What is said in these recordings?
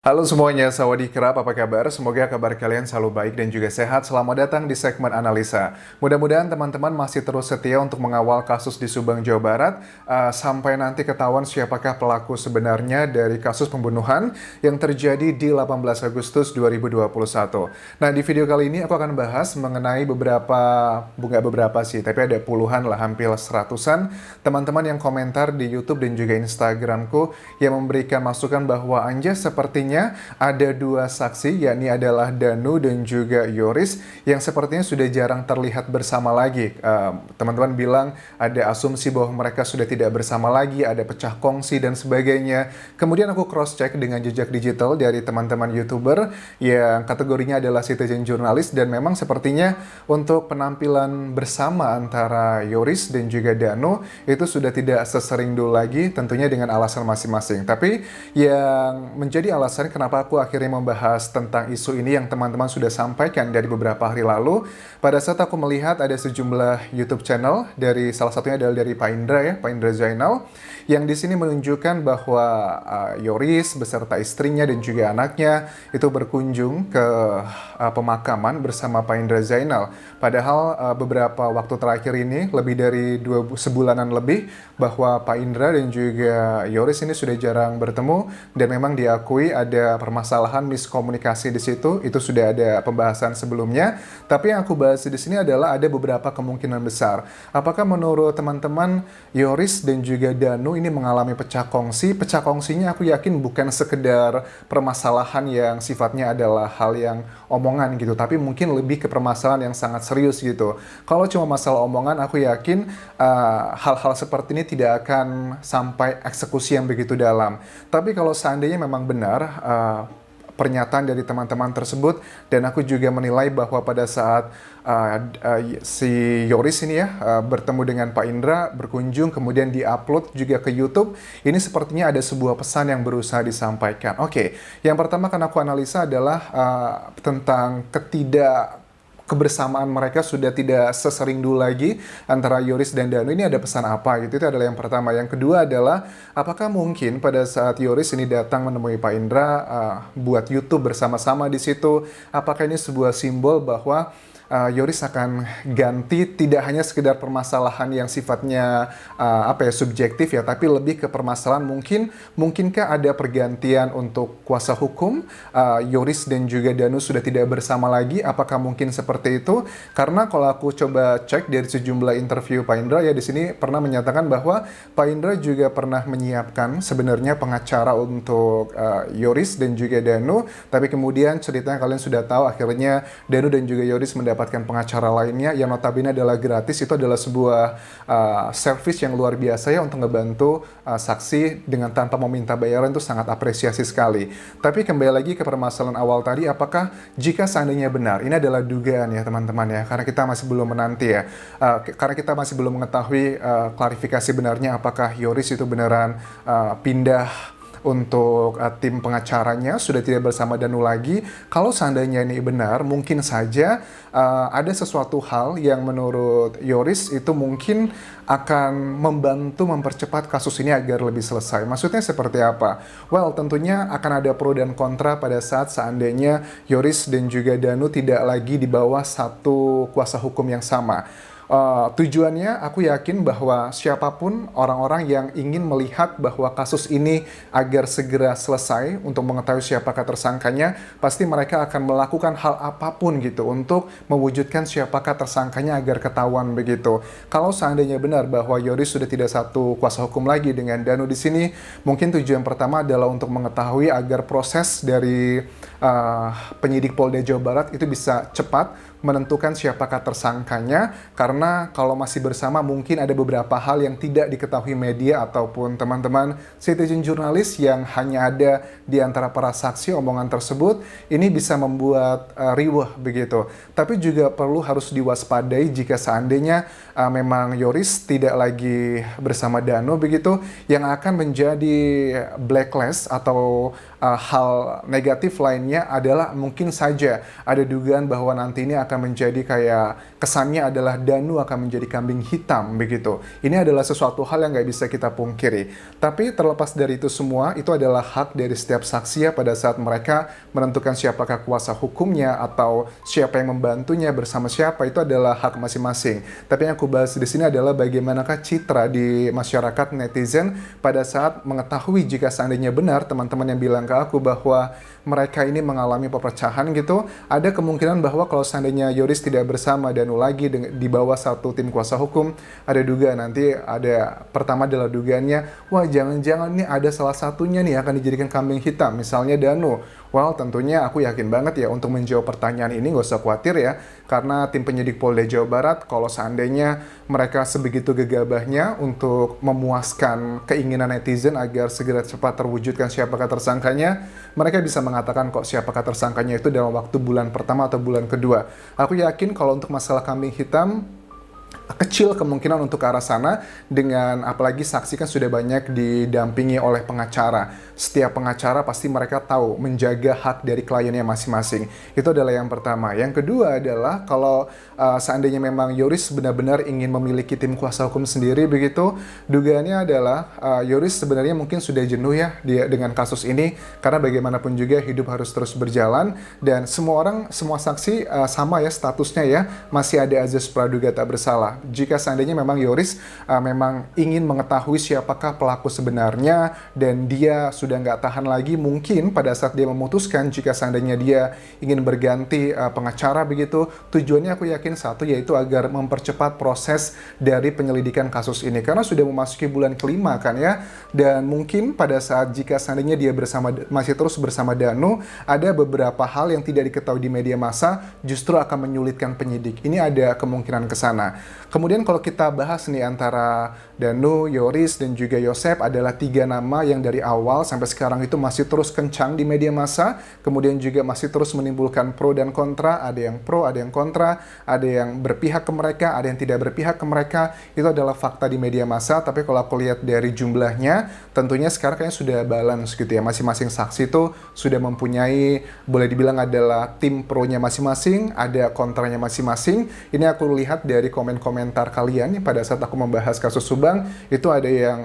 Halo semuanya, sawadee-krap, apa kabar? Semoga kabar kalian selalu baik dan juga sehat. Selamat datang di segmen analisa. Mudah-mudahan teman-teman masih terus setia untuk mengawal kasus di Subang, Jawa Barat, sampai nanti ketahuan siapakah pelaku sebenarnya dari kasus pembunuhan yang terjadi di 18 Agustus 2021. Nah, di video kali ini aku akan bahas mengenai nggak beberapa sih, tapi ada puluhan lah, hampir seratusan teman-teman yang komentar di YouTube dan juga Instagramku yang memberikan masukan bahwa Anjas sepertinya ada dua saksi, yakni adalah Danu dan juga Yoris, yang sepertinya sudah jarang terlihat bersama lagi. Teman-teman bilang ada asumsi bahwa mereka sudah tidak bersama lagi, ada pecah kongsi dan sebagainya. Kemudian aku cross-check dengan jejak digital dari teman-teman YouTuber yang kategorinya adalah citizen journalist, dan memang sepertinya untuk penampilan bersama antara Yoris dan juga Danu itu sudah tidak sesering dulu lagi, tentunya dengan alasan masing-masing. Tapi yang menjadi alasan kenapa aku akhirnya membahas tentang isu ini yang teman-teman sudah sampaikan dari beberapa hari lalu, pada saat aku melihat ada sejumlah YouTube channel, dari salah satunya adalah dari Pak Indra ya, Pak Indra Zainal, yang di sini menunjukkan bahwa Yoris beserta istrinya dan juga anaknya itu berkunjung ke pemakaman bersama Pak Indra Zainal. Padahal beberapa waktu terakhir ini, lebih dari sebulanan lebih, bahwa Pak Indra dan juga Yoris ini sudah jarang bertemu, dan memang diakui ada permasalahan miskomunikasi di situ. Itu sudah ada pembahasan sebelumnya. Tapi yang aku bahas di sini adalah ada beberapa kemungkinan besar. Apakah menurut teman-teman Yoris dan juga Danu ini mengalami pecah kongsi? Pecah kongsinya aku yakin bukan sekedar permasalahan yang sifatnya adalah hal yang omongan gitu, tapi mungkin lebih ke permasalahan yang sangat serius gitu. Kalau cuma masalah omongan, aku yakin hal-hal seperti ini tidak akan sampai eksekusi yang begitu dalam. Tapi kalau seandainya memang benar pernyataan dari teman-teman tersebut, dan aku juga menilai bahwa pada saat si Yoris ini ya bertemu dengan Pak Indra, berkunjung, kemudian diupload juga ke YouTube, ini sepertinya ada sebuah pesan yang berusaha disampaikan. Oke, yang pertama kan aku analisa adalah tentang kebersamaan mereka sudah tidak sesering dulu lagi antara Yoris dan Danu. Ini ada pesan apa gitu, itu adalah yang pertama. Yang kedua adalah apakah mungkin pada saat Yoris ini datang menemui Pak Indra buat YouTube bersama-sama di situ, apakah ini sebuah simbol bahwa Yoris akan ganti tidak hanya sekedar permasalahan yang sifatnya subjektif ya, tapi lebih ke permasalahan mungkinkah ada pergantian untuk kuasa hukum, Yoris dan juga Danu sudah tidak bersama lagi, apakah mungkin seperti itu? Karena kalau aku coba cek dari sejumlah interview Pak Indra ya, di sini pernah menyatakan bahwa Pak Indra juga pernah menyiapkan sebenarnya pengacara untuk Yoris dan juga Danu, tapi kemudian ceritanya kalian sudah tahu, akhirnya Danu dan juga Yoris mendapatkan pengacara lainnya yang notabene adalah gratis. Itu adalah sebuah service yang luar biasa ya untuk ngebantu saksi dengan tanpa meminta bayaran, itu sangat apresiasi sekali. Tapi kembali lagi ke permasalahan awal tadi, apakah jika seandainya benar, ini adalah dugaan ya teman-teman ya, karena kita masih belum menanti ya, karena kita masih belum mengetahui klarifikasi benarnya apakah Yoris itu beneran pindah untuk tim pengacaranya, sudah tidak bersama Danu lagi. Kalau seandainya ini benar, mungkin saja ada sesuatu hal yang menurut Yoris itu mungkin akan membantu mempercepat kasus ini agar lebih selesai. Maksudnya seperti apa? Well, tentunya akan ada pro dan kontra pada saat seandainya Yoris dan juga Danu tidak lagi di bawah satu kuasa hukum yang sama. Tujuannya aku yakin bahwa siapapun orang-orang yang ingin melihat bahwa kasus ini agar segera selesai untuk mengetahui siapakah tersangkanya, pasti mereka akan melakukan hal apapun gitu untuk mewujudkan siapakah tersangkanya agar ketahuan begitu. Kalau seandainya benar bahwa Yoris sudah tidak satu kuasa hukum lagi dengan Danu di sini, mungkin tujuan pertama adalah untuk mengetahui agar proses dari penyidik Polda Jawa Barat itu bisa cepat menentukan siapakah tersangkanya, karena kalau masih bersama mungkin ada beberapa hal yang tidak diketahui media ataupun teman-teman citizen jurnalis yang hanya ada di antara para saksi. Omongan tersebut ini bisa membuat riweh begitu. Tapi juga harus diwaspadai jika seandainya memang Yoris tidak lagi bersama Danu begitu, yang akan menjadi blacklist atau hal negatif lainnya adalah mungkin saja ada dugaan bahwa nanti ini akan menjadi kayak kesannya adalah Danu akan menjadi kambing hitam begitu. Ini adalah sesuatu hal yang nggak bisa kita pungkiri. Tapi terlepas dari itu semua, itu adalah hak dari setiap saksi ya pada saat mereka menentukan siapakah kuasa hukumnya atau siapa yang membantunya bersama siapa, itu adalah hak masing-masing. Tapi yang aku bahas di sini adalah bagaimanakah citra di masyarakat netizen pada saat mengetahui jika seandainya benar teman-teman yang bilang ke aku bahwa mereka ini mengalami perpecahan gitu, ada kemungkinan bahwa kalau seandainya Yoris tidak bersama Danu lagi di bawah satu tim kuasa hukum, ada dugaan nanti ada, pertama adalah dugaannya, wah jangan-jangan nih ada salah satunya nih yang akan dijadikan kambing hitam, misalnya Danu. Well, tentunya aku yakin banget ya untuk menjawab pertanyaan ini, nggak usah khawatir ya, karena tim penyidik Polda Jawa Barat, kalau seandainya mereka sebegitu gegabahnya untuk memuaskan keinginan netizen agar segera cepat terwujudkan siapakah tersangkanya, mereka bisa mengatakan kok siapakah tersangkanya itu dalam waktu bulan pertama atau bulan kedua. Aku yakin kalau untuk masalah kambing hitam, kecil kemungkinan untuk ke arah sana, dengan apalagi saksi kan sudah banyak didampingi oleh pengacara. Setiap pengacara pasti mereka tahu menjaga hak dari kliennya masing-masing. Itu adalah yang pertama. Yang kedua adalah kalau seandainya memang Yoris benar-benar ingin memiliki tim kuasa hukum sendiri begitu, dugaannya adalah Yoris sebenarnya mungkin sudah jenuh ya dia dengan kasus ini, karena bagaimanapun juga hidup harus terus berjalan dan semua orang, semua saksi sama ya statusnya ya, masih ada azas praduga tak bersalah. Jika seandainya memang Yoris memang ingin mengetahui siapakah pelaku sebenarnya dan dia sudah nggak tahan lagi, mungkin pada saat dia memutuskan jika seandainya dia ingin berganti pengacara begitu, tujuannya aku yakin satu, yaitu agar mempercepat proses dari penyelidikan kasus ini, karena sudah memasuki bulan kelima kan ya, dan mungkin pada saat jika seandainya dia masih terus bersama Danu, ada beberapa hal yang tidak diketahui di media massa justru akan menyulitkan penyidik. Ini ada kemungkinan ke sana. Kemudian kalau kita bahas nih antara Danu, Yoris, dan juga Yosep, adalah 3 nama yang dari awal sampai sekarang itu masih terus kencang di media massa, kemudian juga masih terus menimbulkan pro dan kontra, ada yang pro, ada yang kontra, ada yang berpihak ke mereka, ada yang tidak berpihak ke mereka. Itu adalah fakta di media massa, tapi kalau aku lihat dari jumlahnya, tentunya sekarang kayaknya sudah balance gitu ya, masing-masing saksi itu sudah mempunyai, boleh dibilang adalah tim pro-nya masing-masing, ada kontranya masing-masing. Ini aku lihat dari komentar kalian pada saat aku membahas kasus Subang, itu ada yang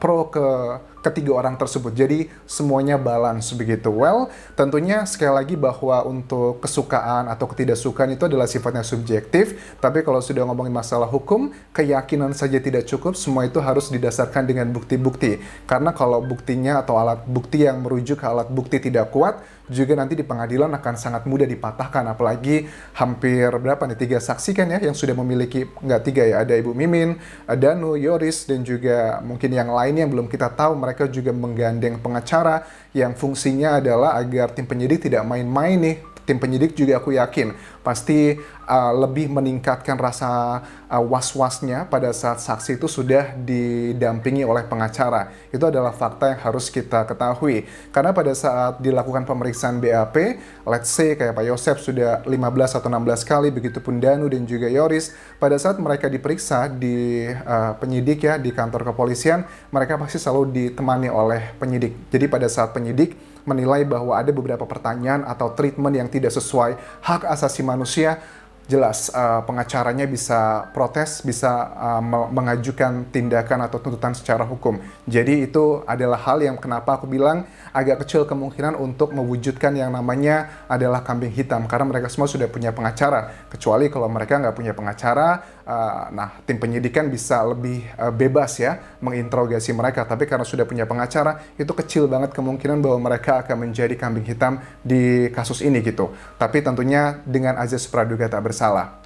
pro ketiga orang tersebut. Jadi semuanya balance begitu. Well, tentunya sekali lagi bahwa untuk kesukaan atau ketidaksukaan itu adalah sifatnya subjektif, tapi kalau sudah ngomongin masalah hukum, keyakinan saja tidak cukup, semua itu harus didasarkan dengan bukti-bukti. Karena kalau buktinya atau alat bukti yang merujuk ke alat bukti tidak kuat, juga nanti di pengadilan akan sangat mudah dipatahkan, apalagi hampir berapa nih, 3 saksi kan ya yang sudah memiliki, nggak 3 ya, ada Ibu Mimin, Danu, Yoris, dan juga mungkin yang lainnya yang belum kita tahu. Mereka juga menggandeng pengacara yang fungsinya adalah agar tim penyidik tidak main-main nih. Tim penyidik juga aku yakin pasti lebih meningkatkan rasa was-wasnya pada saat saksi itu sudah didampingi oleh pengacara. Itu adalah fakta yang harus kita ketahui. Karena pada saat dilakukan pemeriksaan BAP, let's say kayak Pak Yosep sudah 15 atau 16 kali, begitupun Danu dan juga Yoris, pada saat mereka diperiksa di penyidik ya, di kantor kepolisian, mereka pasti selalu ditemani oleh penyidik. Jadi pada saat penyidik menilai bahwa ada beberapa pertanyaan atau treatment yang tidak sesuai hak asasi manusia, jelas pengacaranya bisa protes, bisa mengajukan tindakan atau tuntutan secara hukum. Jadi itu adalah hal yang kenapa aku bilang agak kecil kemungkinan untuk mewujudkan yang namanya adalah kambing hitam, karena mereka semua sudah punya pengacara. Kecuali kalau mereka nggak punya pengacara, nah tim penyidikan bisa lebih bebas ya menginterogasi mereka. Tapi karena sudah punya pengacara, itu kecil banget kemungkinan bahwa mereka akan menjadi kambing hitam di kasus ini gitu. Tapi tentunya dengan azas praduga tak bersalah.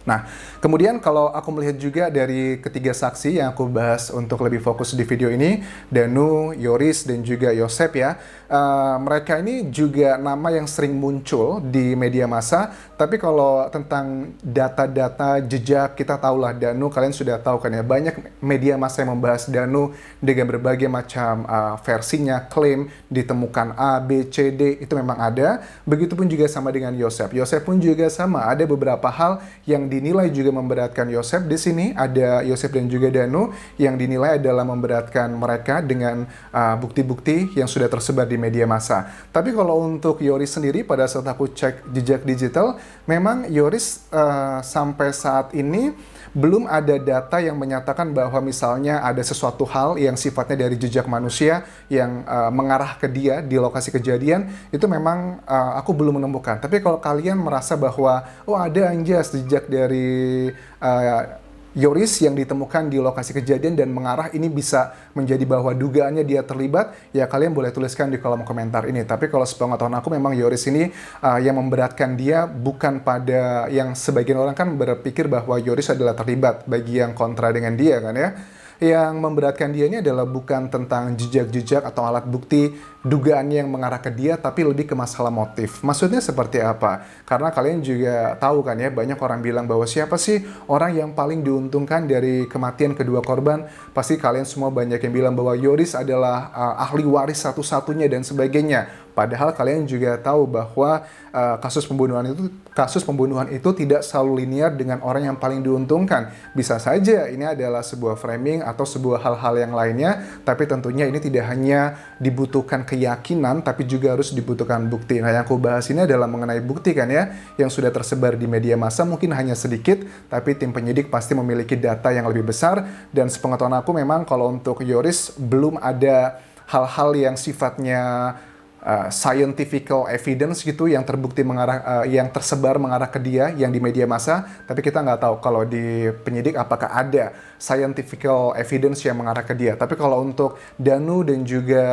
Nah, kemudian kalau aku melihat juga dari ketiga saksi yang aku bahas untuk lebih fokus di video ini, Danu, Yoris, dan juga Yosep ya, mereka ini juga nama yang sering muncul di media massa. Tapi kalau tentang data-data jejak, kita tahulah Danu, kalian sudah tahu kan ya, banyak media massa yang membahas Danu dengan berbagai macam versinya, klaim ditemukan A, B, C, D, itu memang ada. Begitupun juga sama dengan Yosep. Yosep pun juga sama, ada beberapa hal yang dinilai juga memberatkan Yosef di sini ada Yosef dan juga Danu yang dinilai adalah memberatkan mereka dengan bukti-bukti yang sudah tersebar di media massa. Tapi kalau untuk Yoris sendiri pada saat aku cek jejak digital, memang Yoris sampai saat ini belum ada data yang menyatakan bahwa misalnya ada sesuatu hal yang sifatnya dari jejak manusia yang mengarah ke dia di lokasi kejadian, itu memang aku belum menemukan. Tapi kalau kalian merasa bahwa oh ada anjas jejak dari Yoris yang ditemukan di lokasi kejadian dan mengarah, ini bisa menjadi bahwa dugaannya dia terlibat, ya kalian boleh tuliskan di kolom komentar ini. Tapi kalau sepengetahuan aku memang Yoris ini yang memberatkan dia bukan pada yang sebagian orang kan berpikir bahwa Yoris adalah terlibat bagi yang kontra dengan dia kan ya. Yang memberatkan dia ini adalah bukan tentang jejak-jejak atau alat bukti dugaannya yang mengarah ke dia, tapi lebih ke masalah motif. Maksudnya seperti apa? Karena kalian juga tahu kan ya, banyak orang bilang bahwa siapa sih orang yang paling diuntungkan dari kematian kedua korban? Pasti kalian semua banyak yang bilang bahwa Yoris adalah ahli waris satu-satunya dan sebagainya. Padahal kalian juga tahu bahwa kasus pembunuhan itu tidak selalu linear dengan orang yang paling diuntungkan. Bisa saja ini adalah sebuah framing atau sebuah hal-hal yang lainnya, tapi tentunya ini tidak hanya dibutuhkan keyakinan, tapi juga harus dibutuhkan bukti. Nah, yang aku bahas ini adalah mengenai bukti kan ya, yang sudah tersebar di media massa mungkin hanya sedikit, tapi tim penyidik pasti memiliki data yang lebih besar, dan sepengetahuan aku memang kalau untuk Yoris belum ada hal-hal yang sifatnya scientifical evidence gitu yang terbukti mengarah yang tersebar mengarah ke dia yang di media massa, tapi kita nggak tahu kalau di penyidik apakah ada scientifical evidence yang mengarah ke dia. Tapi kalau untuk Danu dan juga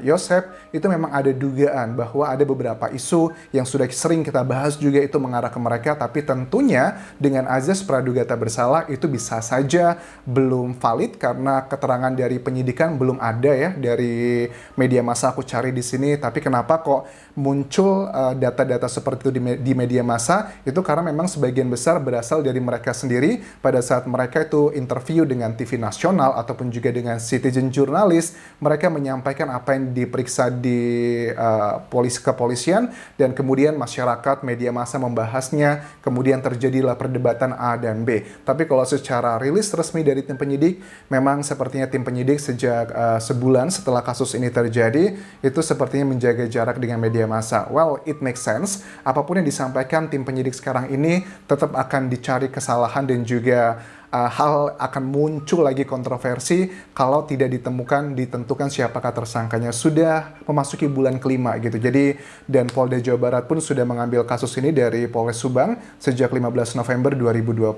Yosef itu memang ada dugaan bahwa ada beberapa isu yang sudah sering kita bahas juga itu mengarah ke mereka, tapi tentunya dengan azas praduga tak bersalah itu bisa saja belum valid karena keterangan dari penyidikan belum ada ya dari media massa aku cari di sini. Tapi kenapa kok muncul data-data seperti itu di media massa? Itu karena memang sebagian besar berasal dari mereka sendiri pada saat mereka itu interview dengan TV nasional ataupun juga dengan citizen jurnalis. Mereka menyampaikan apa yang diperiksa di kepolisian, dan kemudian masyarakat media massa membahasnya, kemudian terjadilah perdebatan A dan B. Tapi kalau secara rilis resmi dari tim penyidik, memang sepertinya tim penyidik sejak sebulan setelah kasus ini terjadi, itu sepertinya menjaga jarak dengan media massa. Well, it makes sense. Apapun yang disampaikan tim penyidik sekarang ini tetap akan dicari kesalahan dan juga hal akan muncul lagi kontroversi kalau tidak ditentukan siapakah tersangkanya. Sudah memasuki bulan kelima gitu. Jadi dan Polda Jawa Barat pun sudah mengambil kasus ini dari Polres Subang sejak 15 November 2021.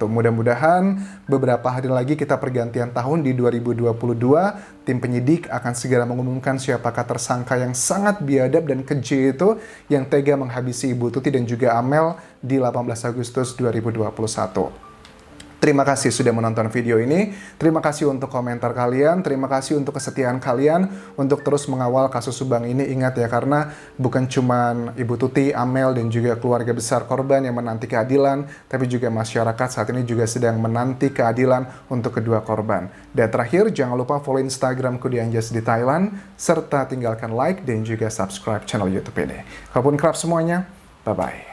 Mudah-mudahan beberapa hari lagi kita pergantian tahun di 2022, tim penyidik akan segera mengumumkan siapakah tersangka yang sangat biadab dan keji itu yang tega menghabisi Ibu Tuti dan juga Amel di 18 Agustus 2021. Terima kasih sudah menonton video ini. Terima kasih untuk komentar kalian. Terima kasih untuk kesetiaan kalian untuk terus mengawal kasus Subang ini. Ingat ya, karena bukan cuma Ibu Tuti, Amel, dan juga keluarga besar korban yang menanti keadilan, tapi juga masyarakat saat ini juga sedang menanti keadilan untuk kedua korban. Dan terakhir, jangan lupa follow Instagramku di Anjas di Thailand, serta tinggalkan like dan juga subscribe channel YouTube ini. Walaupun kerap semuanya, bye-bye.